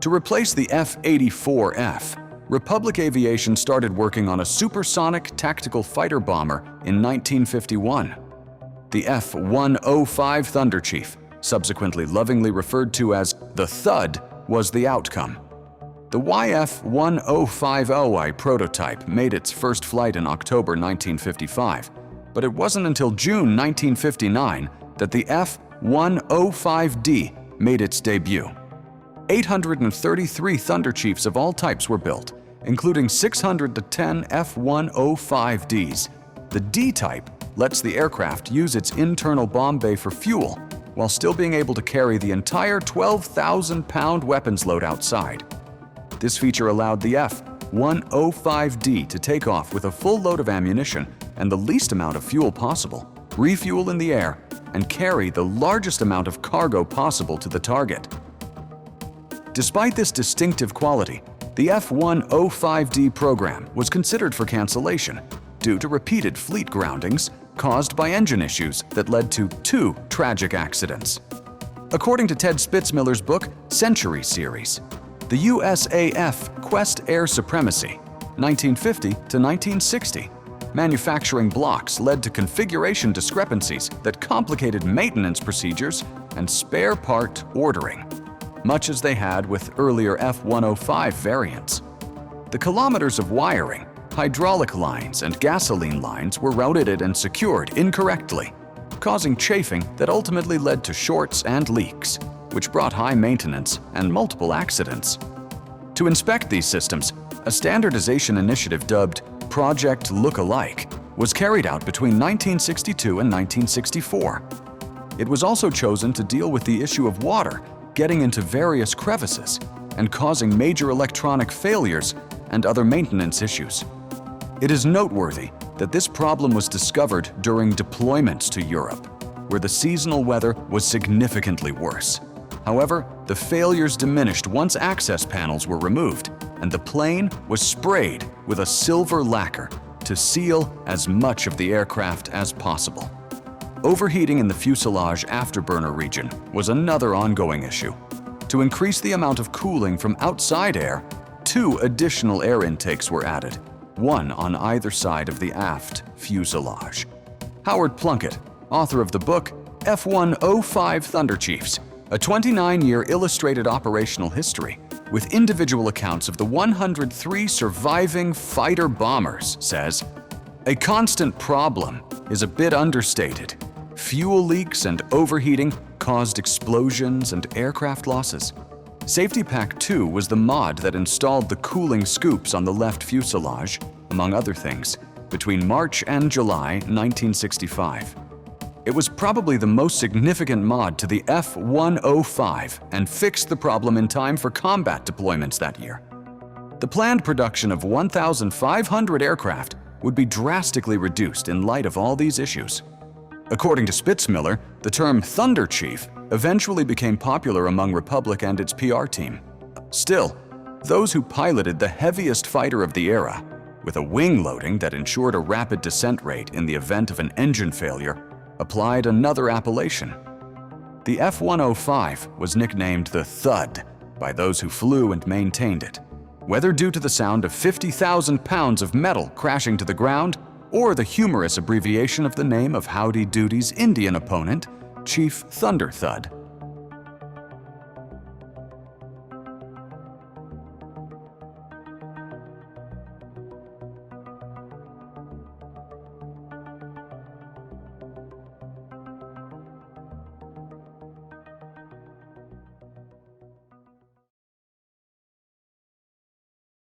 To replace the F-84F, Republic Aviation started working on a supersonic tactical fighter bomber in 1951. The F-105 Thunder Chief, subsequently lovingly referred to as the Thud, was the outcome. The YF-1050I prototype made its first flight in October 1955, but it wasn't until June 1959 that the F-105D made its debut. 833 Thunder Chiefs of all types were built, including 610 F-105Ds. The D-type lets the aircraft use its internal bomb bay for fuel, while still being able to carry the entire 12,000-pound weapons load outside. This feature allowed the F-105D to take off with a full load of ammunition and the least amount of fuel possible, refuel in the air, and carry the largest amount of cargo possible to the target. Despite this distinctive quality, the F-105D program was considered for cancellation due to repeated fleet groundings caused by engine issues that led to 2 tragic accidents. According to Ted Spitzmiller's book, Century Series, the USAF Quest Air Supremacy, 1950 to 1960, manufacturing blocks led to configuration discrepancies that complicated maintenance procedures and spare part ordering, much as they had with earlier F-105 variants. The kilometers of wiring, hydraulic lines, and gasoline lines were routed and secured incorrectly, causing chafing that ultimately led to shorts and leaks, which brought high maintenance and multiple accidents. To inspect these systems, a standardization initiative dubbed Project Look-alike was carried out between 1962 and 1964. It was also chosen to deal with the issue of water getting into various crevices and causing major electronic failures and other maintenance issues. It is noteworthy that this problem was discovered during deployments to Europe, where the seasonal weather was significantly worse. However, the failures diminished once access panels were removed, and the plane was sprayed with a silver lacquer to seal as much of the aircraft as possible. Overheating in the fuselage afterburner region was another ongoing issue. To increase the amount of cooling from outside air, 2 additional air intakes were added, one on either side of the aft fuselage. Howard Plunkett, author of the book F-105 Thunder Chiefs, a 29-year illustrated operational history with individual accounts of the 103 surviving fighter bombers, says, "A constant problem is a bit understated. Fuel leaks and overheating caused explosions and aircraft losses. Safety Pack 2 was the mod that installed the cooling scoops on the left fuselage, among other things, between March and July 1965. It was probably the most significant mod to the F-105 and fixed the problem in time for combat deployments that year. The planned production of 1,500 aircraft would be drastically reduced in light of all these issues." According to Spitzmiller, the term Thunder Chief eventually became popular among Republic and its PR team. Still, those who piloted the heaviest fighter of the era, with a wing loading that ensured a rapid descent rate in the event of an engine failure, applied another appellation. The F-105 was nicknamed the Thud by those who flew and maintained it, whether due to the sound of 50,000 pounds of metal crashing to the ground or the humorous abbreviation of the name of Howdy Doody's Indian opponent, Chief Thunderthud.